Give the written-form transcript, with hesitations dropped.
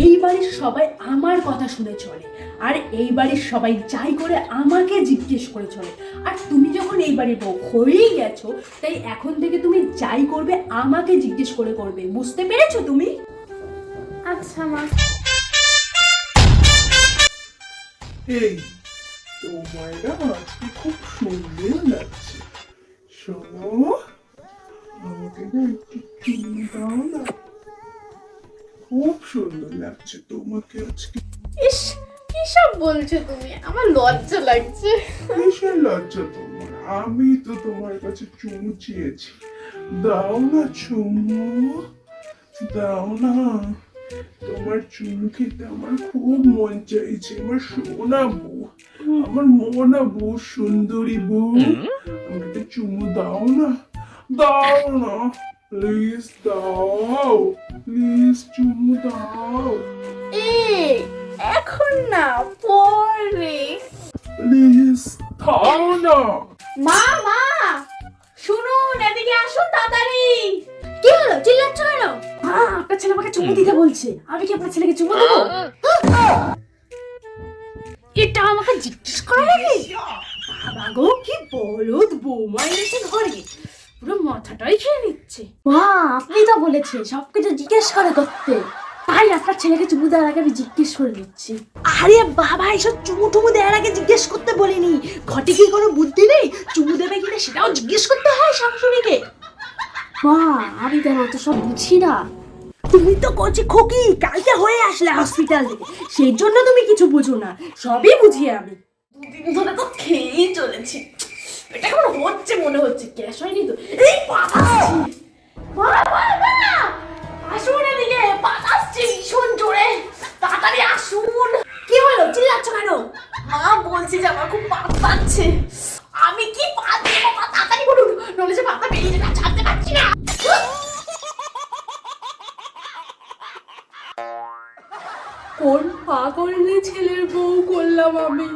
এই বাড়ির সবাই আমার কথা শুনে চলে, আর এই বাড়ির সবাই যাই করে আমাকে জিজ্ঞেস করে চলে। আর তুমি যখন এই বাড়ির বউ হয়েই গেছো, তাই এখন থেকে তুমি যাই করবে আমাকে জিজ্ঞেস করে করবে। বুঝতে পেরেছো তুমি? আচ্ছা মা। এই তোমায় না আজকে খুব সুন্দর লাগছে। শোনো, আমাকে না একটু চুমু দাও না। খুব সুন্দর লাগছে তোমাকে আজকে। ইস, কি সব বলছো তুমি? আমার লজ্জা লাগছে। কিসের লজ্জা তোমার? আমি তো তোমার কাছে চুমু চেয়েছি। দাও না চুমু, দাও না। তোমার চুমু খেতে আমার খুব মন চাইছে। আমার সোনা বউ, আমার মোনা বউ, সুন্দরী বউ, আমাকে চুমু দাও না, দাও না, প্লিজ দাও, প্লিজ চুমু দাও, এই এখন না, পরে। প্লিজ দাও না। মা মা, শুনুন, এদিকে আসুন তাড়াতাড়ি। কি হলো, চিল্লাচ্ছ কেন? আপনার ছেলে আমাকে চুমু দিতে বলছে, আমি কি আপনার ছেলেকে চুমু দেবো? এটা আমাকে জিজ্ঞেস করা লাগে? বাবা গো, কি বলদ বৌমা এনেছে ঘরে, পুরো মাথাটাই খেয়ে নিচ্ছে। মা, আপনি তো বলেছে সবকিছু জিজ্ঞেস করে করতে, তাই আপনার ছেলেকে চুমু দেওয়ার আগে আমি জিজ্ঞেস করে নিচ্ছি। আরে বাবা, এসব চুমু টুমু দেওয়ার আগে জিজ্ঞেস করতে বলিনি। ঘটে কি কোনো বুদ্ধি নেই? চুমু দেবে কিনা সেটাও জিজ্ঞেস করতে হয় শাশুড়িকে। মা, আমি কেন অত সব বুঝি না? তুমি তো কচি খোকি, কালকে হয়ে আসলে হসপিটাল থেকে, সেই জন্য তুমি কিছু বুঝো না। সবই বুঝি আমি। দুদিন ধরে তো খেয়েই চলেছি, এটা কেমন হচ্ছে মনে হচ্ছে। গ্যাস হয়নি তো? এই বাতাসছি, আসুন এদিকে, বাতাসছে ভীষণ জোরে, তাড়াতাড়ি আসুন। কি হলো, চিল্লাচ্ছ কেন? মা, বলছি যে আমার খুব পাত পাচ্ছে। আমি কি পাত দেবো? মা, তাড়াতাড়ি বলুন, নইলে যে পাতা বেরিয়ে যাবে, ছাড়তে পারছি না। কোন পাগল ছেলের বউ করলাম আমি?